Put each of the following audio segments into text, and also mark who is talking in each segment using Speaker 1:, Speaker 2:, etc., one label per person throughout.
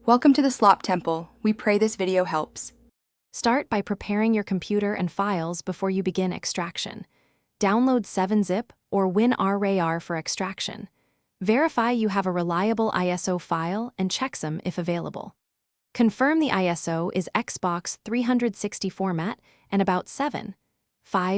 Speaker 1: Welcome to the Slop Temple. We pray this video helps.
Speaker 2: Start by preparing your computer and files before you begin extraction. Download 7-zip or WinRAR for extraction. Verify you have a reliable ISO file and checksum if available. Confirm the ISO is Xbox 360 format and about 7.5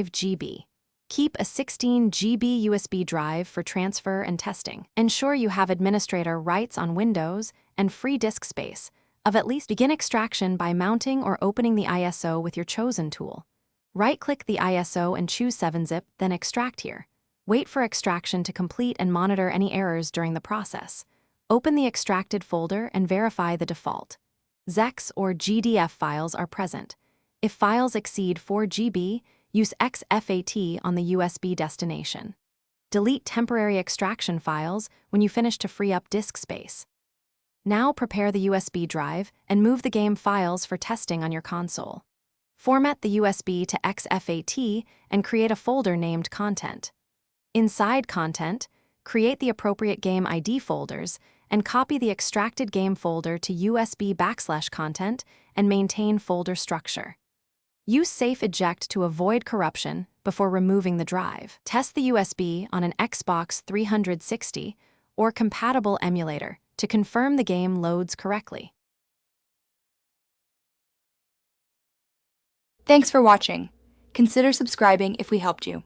Speaker 2: GB. Keep a 16 GB USB drive for transfer and testing. Ensure you have administrator rights on Windows and free disk space of at least. Begin extraction by mounting or opening the ISO with your chosen tool. Right-click the ISO and choose 7-zip, then extract here. Wait for extraction to complete and monitor any errors during the process. Open the extracted folder and verify the default ZEX or GDF files are present. If files exceed 4 GB, use XFAT on the USB destination. Delete temporary extraction files when you finish to free up disk space. Now prepare the USB drive and move the game files for testing on your console. Format the USB to XFAT and create a folder named Content. Inside Content, create the appropriate game ID folders and copy the extracted game folder to USB/content and maintain folder structure. Use Safe Eject to avoid corruption before removing the drive. Test the USB on an Xbox 360 or compatible emulator to confirm the game loads correctly.
Speaker 1: Thanks for watching. Consider subscribing if we helped you.